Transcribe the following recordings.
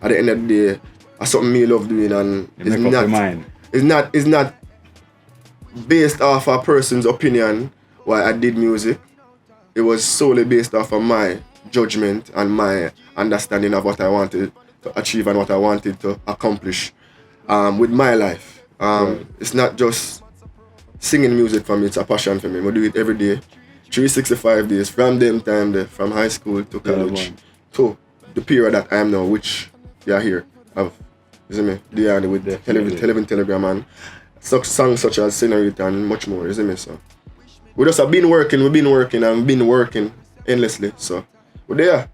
at the end of the day, it's something me love doing, and it's not based off a person's opinion why I did music. It was solely based off of my judgment and my understanding of what I wanted to achieve and what I wanted to accomplish with my life. It's not just singing music for me, it's a passion for me. I do it every day, 365 days, from them time there, from high school to college to the period that I am now, which you are here of, you see me, DYani with the Telegram and songs such as Señorita and much more, you see me, so. We just have been working endlessly, so we're there.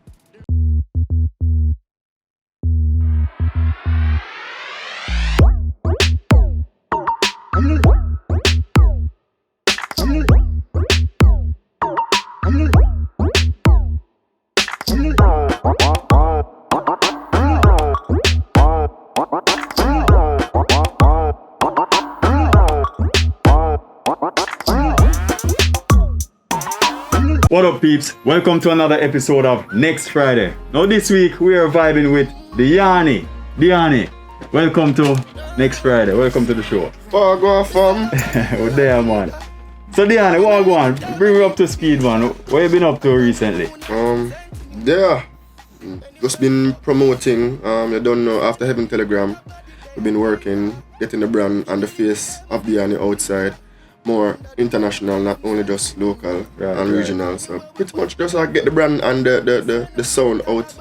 What up, peeps? Welcome to another episode of Next Friday. Now this week we are vibing with DYani. DYani, welcome to Next Friday. Welcome to the show. Oh, go on, fam. We're there, man. So DYani, what go on? Bring me up to speed, man. What you been up to recently? There. Just been promoting. You don't know, after having Telegram, we've been working, getting the brand and the face of DYani outside. More international, not only just local and regional. So pretty much just like get the brand and the sound out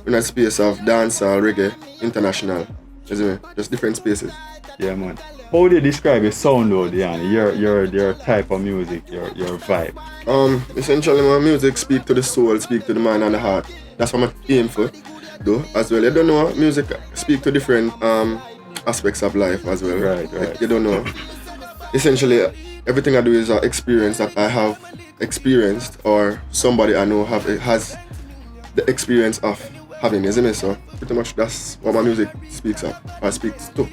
in a space of dancehall, reggae, international. Isn't it? Just different spaces. Yeah, man. How do you describe your sound though, DYani? Your type of music, your vibe? Essentially my music speak to the soul, speak to the mind and the heart. That's what I'm aiming for though as well. You don't know, music speak to different aspects of life as well. Right. Like, you don't know. Essentially, everything I do is an experience that I have experienced or somebody I know has the experience of having, isn't it? So pretty much that's what my music speaks of, or speaks to.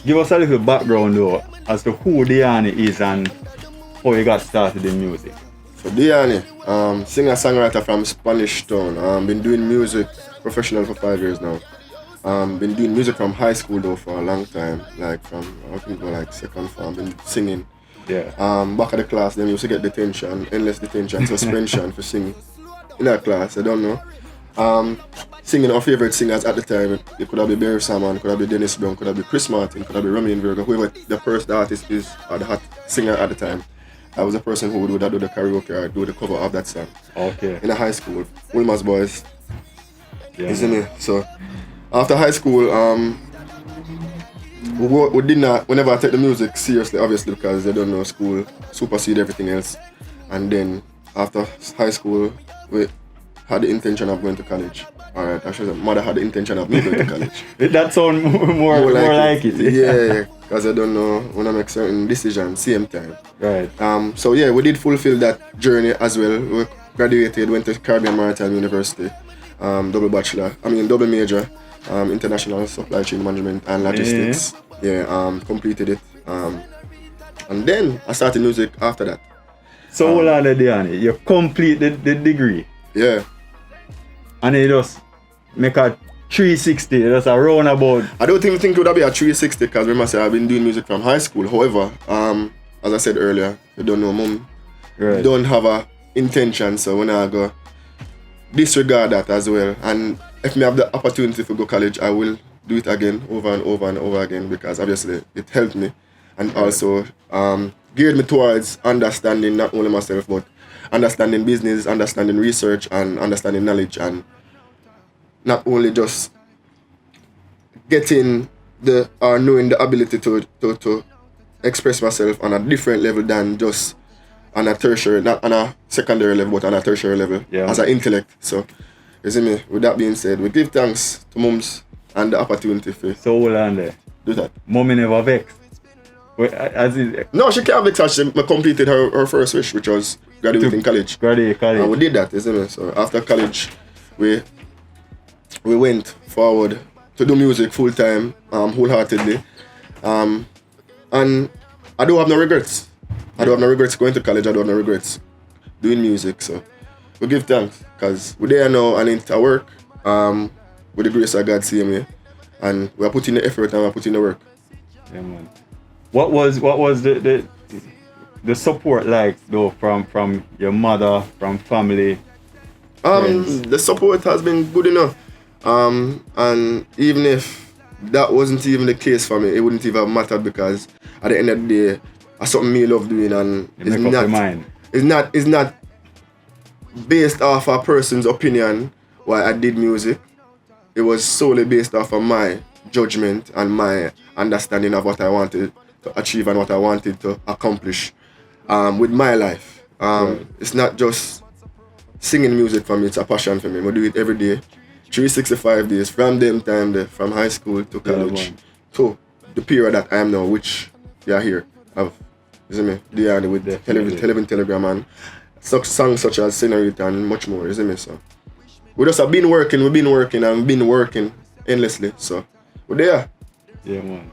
Give us a little background though as to who DYani is and how you got started in music. So DYani, singer-songwriter from Spanish Town. Been doing music professional for 5 years now. Been doing music from high school though for a long time, like from I think like second form. Been singing. Yeah. Back at the class, then you used to get detention, endless detention, suspension for singing in that class. I don't know. Singing our favorite singers at the time. It could have been Barry Salmon, could have been Dennis Brown, could have been Chris Martin, could have been Romy and Virgo, whoever the artist is or the hot singer at the time. I was the person who would do the karaoke or do the cover of that song. Okay. In a high school, Wilma's Boys. Yeah. Isn't it? So. After high school, we did not, whenever I take the music seriously, obviously, because they don't know school supersede everything else. And then after high school, we had the intention of going to college. Alright, actually, mother had the intention of me going to college. That sounds more like it. Yeah, because I don't know when I make certain decisions, same time. Right. So yeah, we did fulfill that journey as well. We graduated, went to Caribbean Maritime University, double major. International supply chain management and logistics. Yeah, completed it. And then I started music after that. So hold on there, DYani. You complete the degree. Yeah. And you just make a 360, just a roundabout. I don't even think it would be a 360 because remember I said I've been doing music from high school. However, as I said earlier, you don't know mom. Right. Don't have a intention, so when I go disregard that as well. And if I have the opportunity to go college, I will do it again, over and over and over again, because obviously it helped me and also geared me towards understanding not only myself but understanding business, understanding research and understanding knowledge, and not only just getting knowing the ability to express myself on a different level than just on a tertiary, not on a secondary level, but on a tertiary level as an intellect. So, you see me, with that being said, we give thanks to mums and the opportunity for So hold on there. Do that. Mommy never vexed. No, she can't vex. She completed her first wish, which was graduating college. Graduate college. And we did that, isn't it? So after college, we went forward to do music full time, wholeheartedly. And I don't have no regrets. I don't have no regrets going to college. I don't have no regrets doing music. So we give thanks because we're there now and into work. with the grace of God same way. And we're putting the effort and we're putting the work. Yeah, man. What was the support like though from your mother, from family? The support has been good enough. And even if that wasn't even the case for me, it wouldn't even have mattered, because at the end of the day, it's something me love doing, and it's not based off a person's opinion why I did music. It was solely based off of my judgment and my understanding of what I wanted to achieve and what I wanted to accomplish with my life. It's not just singing music for me, it's a passion for me. I do it every day, 365 days, from them time there, from high school to college, to the period that I am now, which you are here. I've, you see me, DYani with the Telegram and songs such as Señorita and much more, you see me, so. We just have been working endlessly, so we're there. Yeah, man.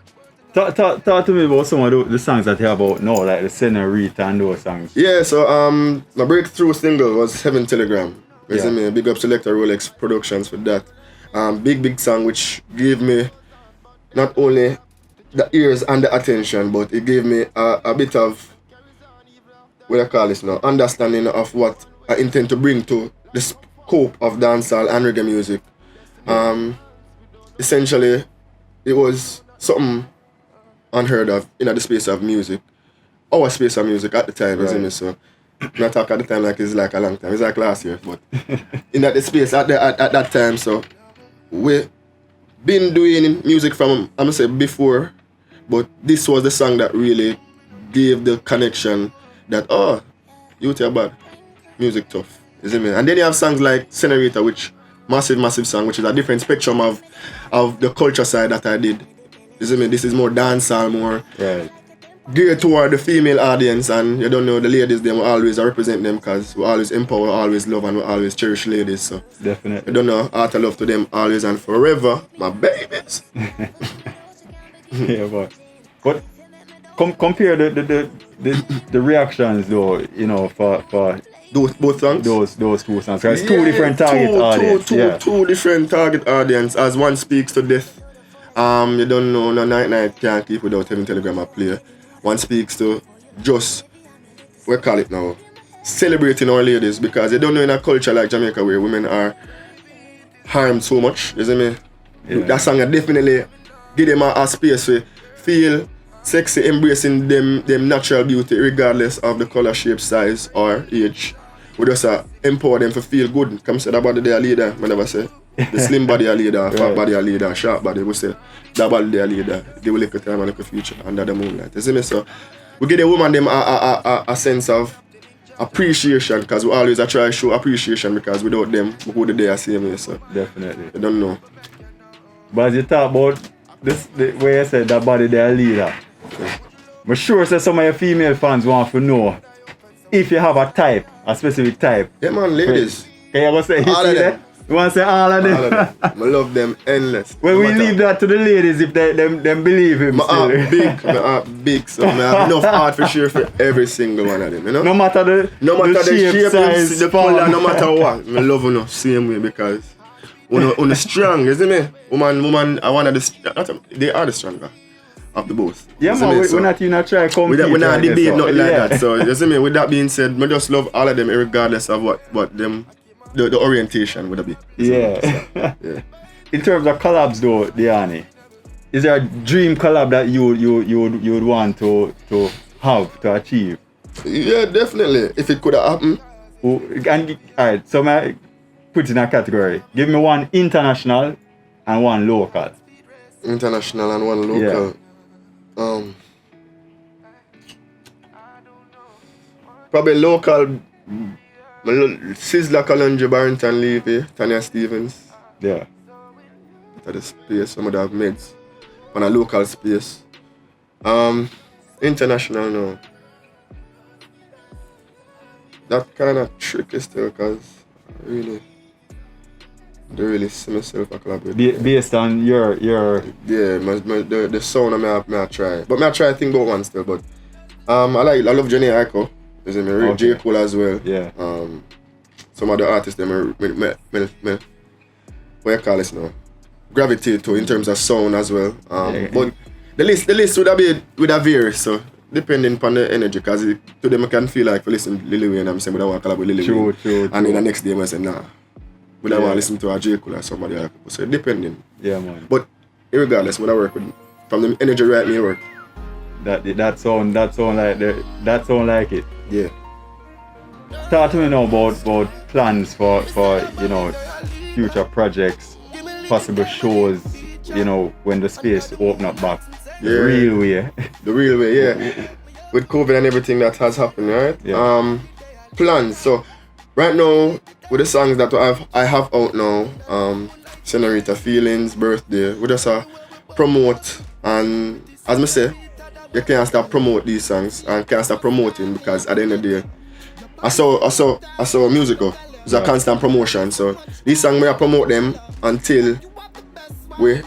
Talk to me about some of the songs that you have out now, like the Señorita and those songs. Yeah, so my breakthrough single was Heaven Telegram. You see me, big up Selector Rolex Productions for that. Big song which gave me not only the ears and the attention, but it gave me a bit of, what I call this now, understanding of what I intend to bring to the scope of dancehall and reggae music. Essentially, it was something unheard of in the space of music. Our space of music at the time, isn't it? So, I talk at the time like it's like a long time. It's like last year, but in that space at that time, so we been doing music from, I'm gonna say before, but this was the song that really gave the connection that, oh, you tell bad, music tough, isn't it? And then you have songs like Señorita, which massive song, which is a different spectrum of the culture side that I did. Isn't it? This is more dancehall, more geared toward the female audience, and you don't know, the ladies, they will always represent them, because we always empower, always love, and we always cherish ladies. So definitely, you don't know, heart of love to them always and forever, my babies. Yeah, but compare the reactions though, you know, for both songs. Those two songs. It's two different target audience. Two different target audience. As one speaks to death. You don't know, no night can't keep without having Telegram a play. One speaks to just, we call it now, celebrating our ladies, because you don't know, in a culture like Jamaica where women are harmed so much, you see me? Yeah. That song definitely give them a space to feel sexy, embracing them natural beauty regardless of the color, shape, size or age. We just empower them to feel good. Come say that body they a leader, I never say. The slim body a leader, fat body a leader, sharp body, we say that body they a leader. Give a little time and a little future under the moonlight. You see me? So we give the woman them a sense of appreciation, because we always try to show appreciation, because without them, we would the same way. So definitely. I don't know. But as you talk about this, the way you said that body they a leader. I'm sure that some of your female fans want to know if you have a specific type. Yeah, man, ladies. Can you ever say all of them? You want to say all of them? All of them. I love them endless. Well, we leave that to the ladies if they believe him. My heart big, so I have enough heart for share for every single one of them, you know? No matter the shape, size, the color, no matter what. I love you same way, because on strong, isn't it? Woman, I want they are the stronger of the both. Yeah, man, we're not even trying to compete. We're not debate nothing like that. So you see me, with that being said, I just love all of them regardless of what them the orientation would be. Yeah. So, yeah. In terms of collabs though, DYani, is there a dream collab that you would want to have, to achieve? Yeah, definitely. If it could have happened. Alright, so I put in a category. Give me one international and one local. International and one local. Yeah. Probably local. Sizzla, Kalonji, Barrington, Levy, Tanya Stevens. Yeah. At the space, some of the meds on a local space. International, no. That kind of tricky still, because I really see myself a collaborate. Based on your yeah, the sound I try. But I try to think about one still, but I love Johnny Aiko. Is it me? Okay. J. Cole as well. Yeah. Some of the artists them what you call this now? gravitate to in terms of sound as well. But the list would have vary, so depending upon the energy, because to them I can feel like for listen to Lil Wayne, I'm saying we don't want to collab with Lil Wayne. True. And then the next day I say nah. We don't want to listen to a J. Cole or somebody else. So depending. Yeah, man. But regardless, when I work with from the energy right me work. That sound like it. Yeah. Talk to me now about plans for future projects, possible shows, when the space open up back. The real way. The real way, yeah. With COVID and everything that has happened, right? Yeah. Plans. So right now, with the songs that I have out now, Señorita, Feelings, Birthday, we just promote, and as I say, you can't start promote these songs and can't start promoting, because at the end of the day, I saw a musical. It's a constant promotion. So these songs I promote them until we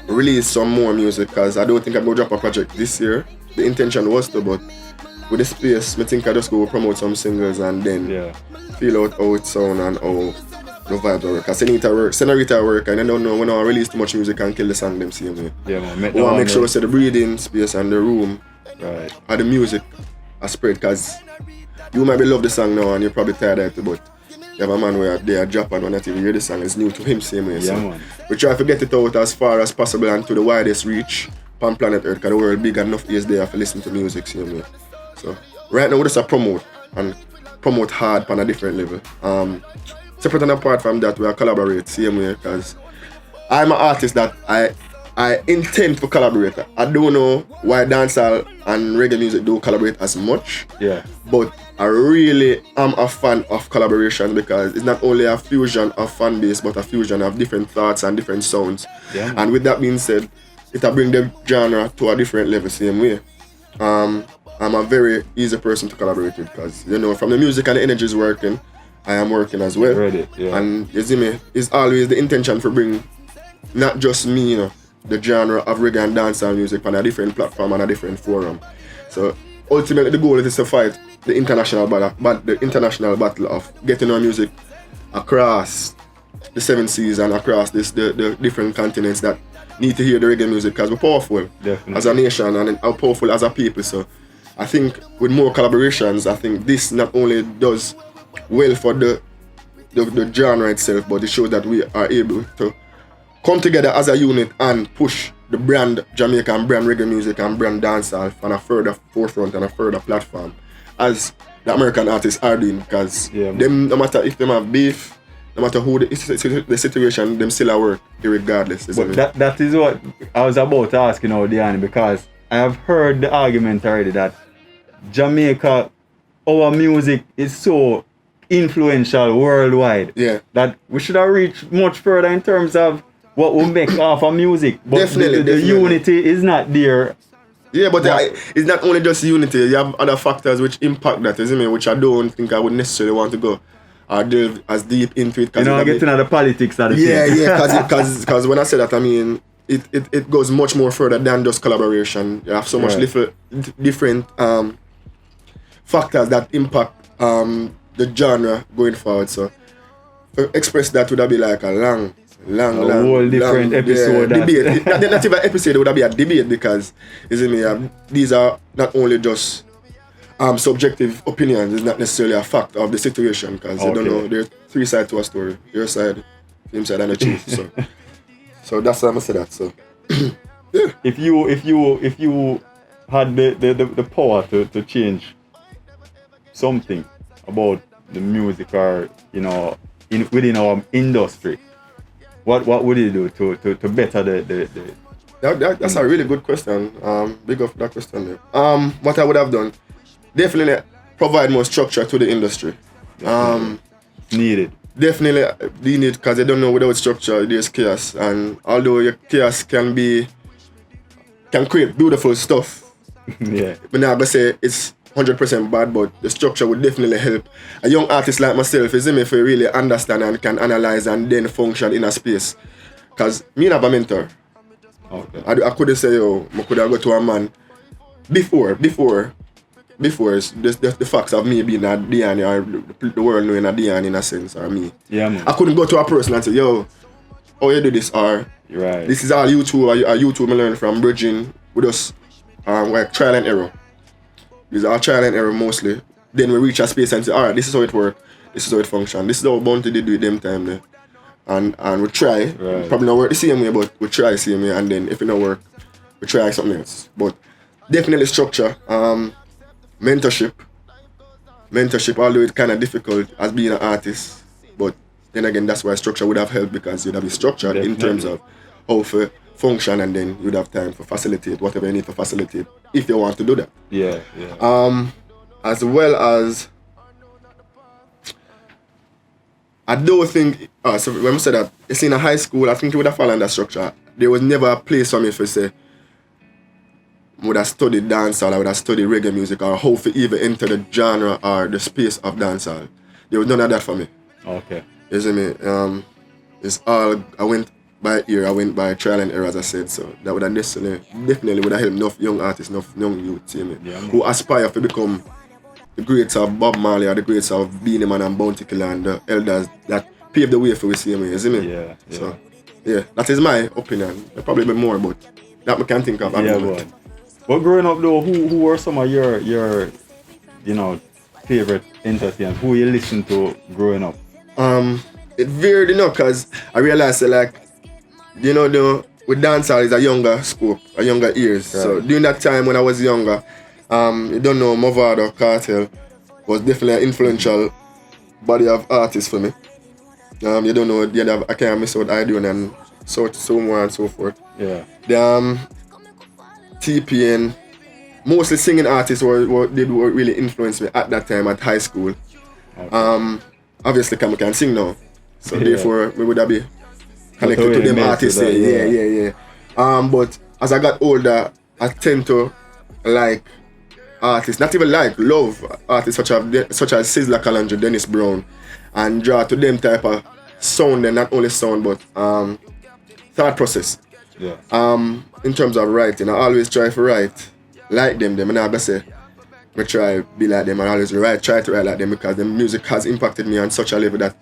release some more music, because I don't think I'm going to drop a project this year. The intention was to, but with the space, I think I just go promote some singles and then feel out how it sound and how the vibes work. Because Señorita work, and I don't know when I release too much music and kill the song them same way. Yeah, man. I want to make sure the breathing space and the room and the music are spread, because you might be love the song now and you're probably tired of it, but you have a man where they are Japan when not even hear the song, is new to him same way. So we try to get it out as far as possible and to the widest reach on planet Earth, because the world big enough is there for listen to music same way. So right now we just promote hard on a different level. Separate and apart from that, we collaborate same way, because I'm an artist that I intend to collaborate. I don't know why dancehall and reggae music don't collaborate as much. Yeah. But I really am a fan of collaboration, because it's not only a fusion of fan base, but a fusion of different thoughts and different sounds. Yeah. And with that being said, it'll bring the genre to a different level same way. I'm a very easy person to collaborate with, because from the music and the energy is working, I am working as well. Ready, yeah. And you see me, it's always the intention for bring not just me, the genre of reggae and dancehall music on a different platform and a different forum. So ultimately the goal is to fight the international battle of getting our music across the 7 seas and across the different continents that need to hear the reggae music, because we're powerful as a nation and how powerful as a people. So I think with more collaborations, I think this not only does well for the genre itself, but it shows that we are able to come together as a unit and push the brand Jamaican brand reggae music and brand dancehall on a further forefront and a further platform, as the American artists are doing, because them, no matter if them have beef, no matter who the situation, them still at work regardless. But that is what I was about to ask DYani, because I have heard the argument already that Jamaica, our music is so influential worldwide that we should have reached much further in terms of what will make off our music, but definitely. The unity is not there. Yeah, but it's not only just unity. You have other factors which impact that, isn't it? Which I don't think I would necessarily want to go or delve as deep into it. I get into the politics of the thing. Yeah, because when I say that, I mean it goes much more further than just collaboration. You have so much different factors that impact the genre going forward. So to express that would be like a long whole different episode. Debate. Not even an episode, it would be a debate, because these are not only just subjective opinions, it's not necessarily a fact of the situation, because you don't know, there are 3 sides to a story. Your side, him side, and the truth. So that's why I'm gonna say that. So if you had the power to change something about the music or within our industry, what would you do to better the That's a really good question. Big up that question there. What I would have done, definitely provide more structure to the industry. Needed. Definitely needed, because I don't know, without structure there's chaos, and although your chaos can create beautiful stuff. Yeah. But now I'm gonna say it's 100% bad, but the structure would definitely help a young artist like myself, is if you really understand and can analyze and then function in a space. Because me have a mentor. Okay. I couldn't say, I could have go to a man before the facts of me being a DYani, or the world knowing a DYani in a sense, or me. Yeah, man. I couldn't go to a person and say, how you do this, or right. This is all YouTube, or YouTube I learn from bridging with us, like trial and error. These are trial and error mostly. Then we reach a space and say, alright, this is how it works, this is how it functions, this is how Bounty did do it them time there. And we try, probably not work the same way, but we try the same way, and then if it don't work, we try something else. But definitely structure, mentorship, although it's kind of difficult as being an artist, but then again, that's why structure would have helped, because you'd have been structured in terms of how to function, and then you'd have time for facilitate whatever you need to facilitate if you want to do that. Yeah. As well as, I don't think, so when I said that, it's in a high school, I think it would have fallen that structure. There was never a place for me to say, I would have studied dancehall, I would have studied reggae music, or how to even enter the genre or the space of dancehall. There was none of that for me. Okay. You see me? It's all, I went by ear, I went by trial and error, as I said, so that would have definitely would have helped enough young artists, enough young youth, see me, who aspire to become the greats of Bob Marley, or the greats of Beanie Man and Bounty Killer, and the elders that paved the way for we, see me, you see me? Yeah. So, yeah, that is my opinion. There probably be more, but that I can think of. But growing up though, who were some of your favorite entertainers? Who you listen to growing up? It varied enough, because I realized that, with dancehall is a younger scope, a younger ears. Right. So during that time when I was younger, you don't know, Movado, Cartel was definitely an influential body of artists for me. You don't know, I can't miss out IDON and so on and so forth. Yeah. The TPN, mostly singing artists were really influenced me at that time at high school. Okay. Obviously, I can sing now, so therefore we would have be connected to them artists. Yeah. But as I got older, I tend to like artists, not even like, love artists such as Sizzla Kalonji, Dennis Brown, and draw to them type of sound, and not only sound but thought process. Yeah. In terms of writing, I always try to write like them. I'm not gonna say I try to be like them. I always try to write like them, because the music has impacted me on such a level that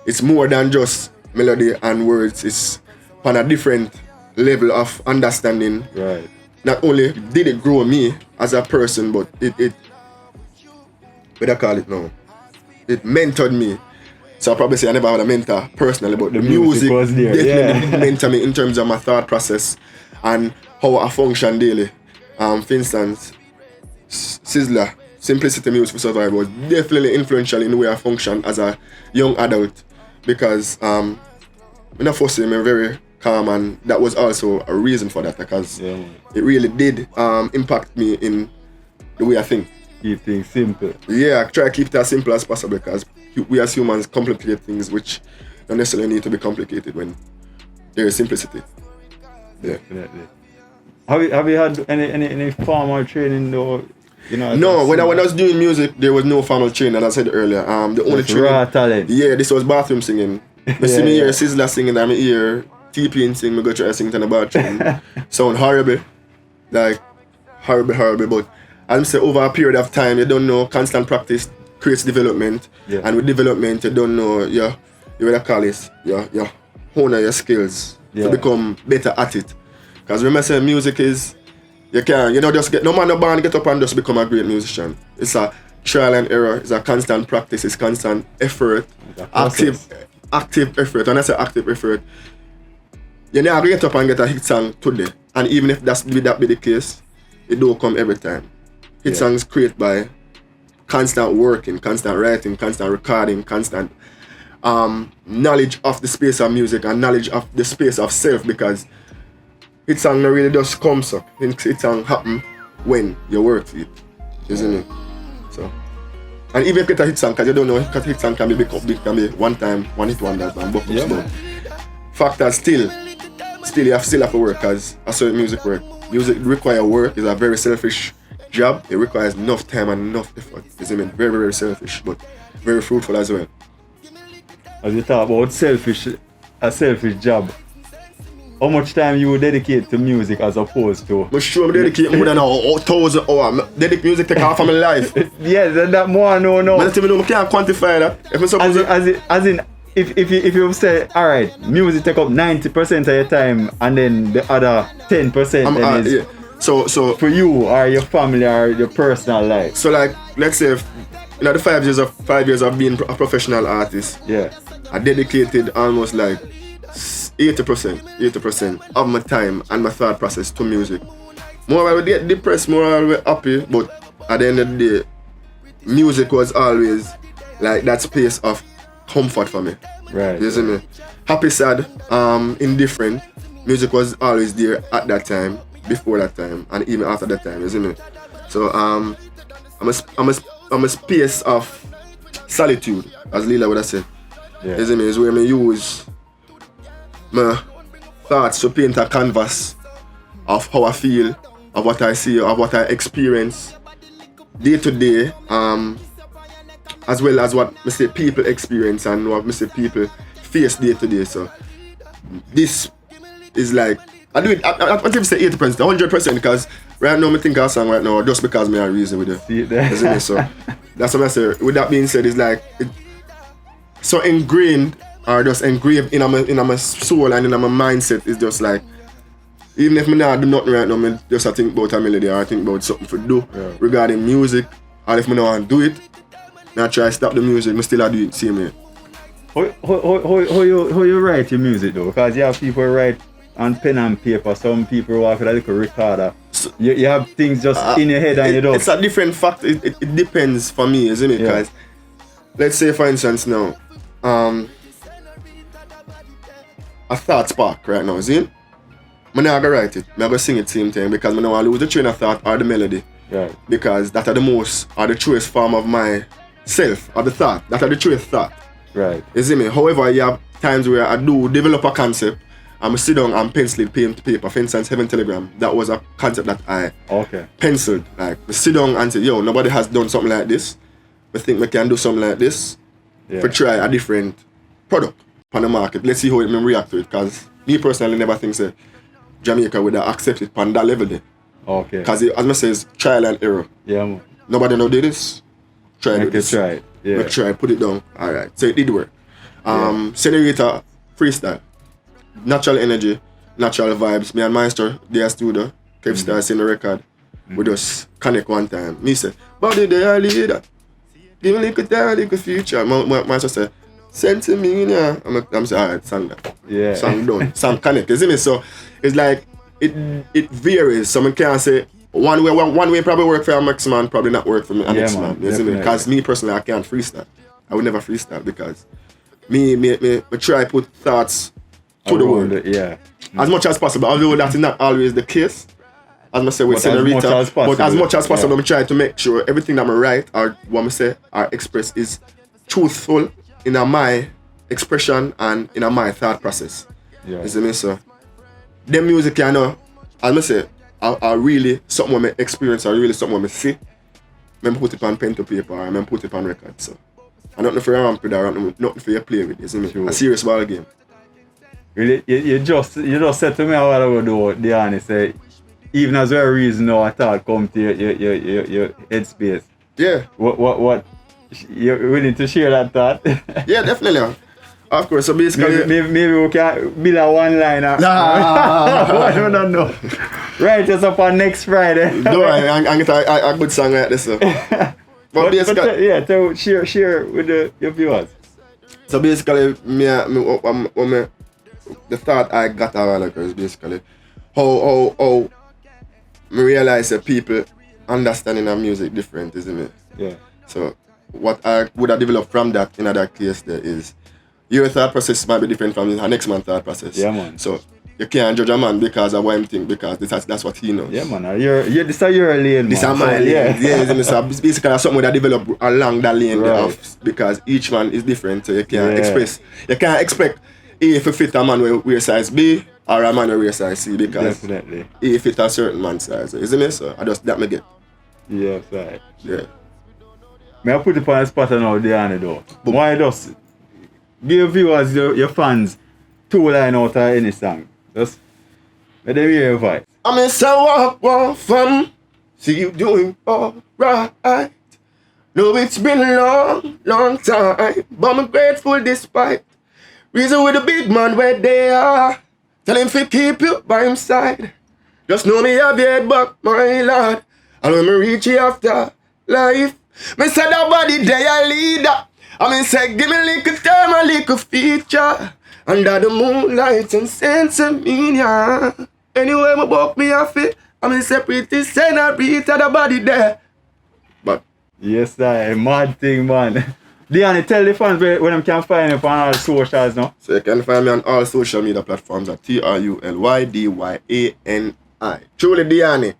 it's more than just melody and words. It's on a different level of understanding. Right. Not only did it grow me as a person, but it what do I call it now? It mentored me. So I probably say I never had a mentor personally, but the music was there. definitely mentored me in terms of my thought process and how I function daily. For instance, Sizzla, Simplicity Music for Survival, was definitely influential in the way I function as a young adult, because I'm not forcing me very calm, and that was also a reason for that, because it really did impact me in the way I think. Keep things simple. Yeah, I try to keep it as simple as possible, because we as humans complicate things which don't necessarily need to be complicated when there is simplicity. Yeah. Definitely. Have you had any formal training though? No, when I was doing music, there was no formal training, as I said earlier. The only training, raw talent. Yeah, this was bathroom singing. You see me hear Sizzla singing, I'm here TP sing, me go try to sing in the bathroom. Sound horrible. Like horrible, but I'll say over a period of time, you don't know, constant practice creates development. Yeah. And with development, you don't know, you what I call it, you hone your skills to become better at it. Because remember, say music is, you can't, just get, no man no born get up and just become a great musician. It's a trial and error, it's a constant practice, it's constant effort, active effort. When I say active effort, you never get up and get a hit song today. And even if that be the case, it don't come every time. Hit songs created by constant working, constant writing, constant recording, constant knowledge of the space of music and knowledge of the space of self, because hit song not really just comes up. Hit song happen when you work for it. You see me? So, and even if you get a hit song, because you don't know, because hit song can be big, can be one time, one hit wonders and book but factors still you still have to work, because that's how music work. Music requires work. It's a very selfish job. It requires enough time and enough effort. You see me? Very, very selfish, but very fruitful as well. As you talk about a selfish job, how much time you dedicate to music as opposed to? I'm sure I dedicate more than 1,000 hours. Dedicate music take half of my life. Yes, that more no. But I can't quantify that. If as in if you say, all right, music take up 90% of your time, and then the other 10% then is so for you or your family or your personal life. So like, let's say, the 5 years of being a professional artist, I dedicated almost like 80% of my time and my thought process to music. More I would get depressed, more I would be happy, but at the end of the day, music was always like that space of comfort for me. Right. You see me? Happy, sad, indifferent. Music was always there at that time, before that time, and even after that time. You see me? So I'm a space of solitude, as Lila would have said. Yeah. You see me? It's where I use my thoughts to paint a canvas of how I feel, of what I see, of what I experience day to day, as well as what I say people experience and what I say people face day to day. So this is like, I do it, I don't even say 80%, 100%, because right now I think of a song right now just because I reason with it. See it there. So that's what I say. With that being said, it's like so ingrained or just engraved in my soul and in my mindset. It's just like, even if I not do nothing right now, I just think about a melody or I think about something to do regarding music. Or if I don't want to do it, I try to stop the music, I still do it the same way. How you write your music though? Because you have people write on pen and paper, some people walk with a little recorder. So, you have things just in your head and you don't. It's a different factor. It depends for me, isn't it? Because let's say for instance now, a thought spark right now, see? I'm not gonna write it, I'm gonna sing it same time because I don't want to lose the train of thought or the melody. Right. Because that are the most, or the truest form of my self, or the thought. That are the truest thought. Right. You see me? However, you have times where I do develop a concept, I'm sit down and pencil it, paint paper. For instance, Heaven Telegram, that was a concept that I penciled. Like, I sit down and say, yo, nobody has done something like this. I think we can do something like this. For try a different product on the market. Let's see how it may react to it. Because me personally never think that Jamaica would accept it on that level there. Okay. Because as I say, it's trial and error. Yeah, man. Nobody know did this. Try Make this. Try it. Yeah. Make try, put it down. Alright. So it did work. Señorita, freestyle. Natural energy, natural vibes. Me and Maestro, they are studio. Kev Star sing the record. We just connect one time. Me say, body they are leader. Give me a little time, a little future. Maestro say, send to me, yeah. I'm saying, alright, song that. Yeah. Song done. Song connect. You see me? So it's like it varies. Someone can't say one way probably work for a next man, probably not work for me a next man. You see me? Because me personally I can't freestyle. I would never freestyle because me try put thoughts to the word. As much as possible. Although that is not always the case. As I say with Señorita, but as much as possible, I try to make sure everything that I write or what I say or express is truthful in my expression and in my thought process. You see me? So the music, you know, as I say, are really something I experience or really something I see. I put it on pen to paper or I put it on record. So I'm not for your ramp with or nothing for you to play with. You see me? Sure. A serious ball game. Really, you just said to me a while ago, DYani, say, even as well reason now a thought come to your headspace. Yeah. What you're willing to share that thought? Yeah, definitely. Of course, so basically maybe we can build a one-liner. I don't know. Right, just up on next Friday. No, I get a good song like this. So. but basically, so share with your viewers. So basically, the thought I got a while ago is basically how I realize that people understanding our music different, isn't it? Yeah. So what I would have developed from that in that case there is your thought process might be different from the next man's thought process. Yeah, man. So you can't judge a man because of what him think because that's what he knows. Yeah, man. This is your lane, man. This is my lane. Yeah, so basically something that develop along that lane right. Because each man is different, so you can't express. You can't expect if it fit a man who wear size B or a man who wear size C because definitely if it fit a certain man's size, isn't it? So I just that me get. Yeah, right. Yeah. May I put it on the spot now, DYani though? But why just give viewers, your fans, 2 lines out of any song? Just let them hear your voice. I miss a walk from, see you doing alright. No, it's been a long time, but I'm grateful despite Reason with the big man where they are. Tell him to keep you by him side. Just know me have your head back, my lord. And when me reach you after life, me say that body they a leader. I mean say give me a little time, a little feature. Under the moonlight and sense of me, yeah. Anyway, me buck me off it. I mean say pretty Señorita, the body there. But yes, sir. Mad thing, man. DYani, tell the fans where them can find you on all socials now. So you can find me on all social media platforms at TRULYDYANI. Truly DYani.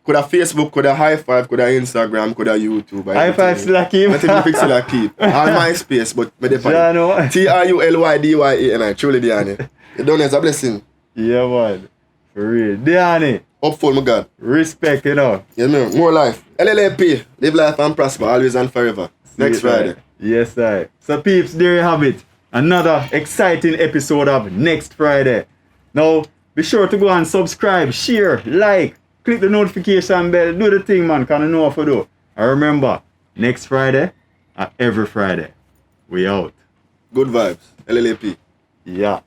Could have Facebook, could have High Five, could have Instagram, could have YouTube. High Five still a keep. I think the pixel a keep. All MySpace, but me depend. TRULYDYANI. Truly DYani. You don't know, it's a blessing. Yeah, man. For real. DYani. Hopeful, my God. Respect, you know. Yes, man. More life. LLAP. Live life and prosper. Always and forever. Next Friday. Yes, sir. So, peeps, there you have it. Another exciting episode of Next Friday. Now, be sure to go and subscribe, share, like, click the notification bell, do the thing, man, because I know what to do. And remember, next Friday, every Friday. We out. Good vibes. LLAP. Yeah.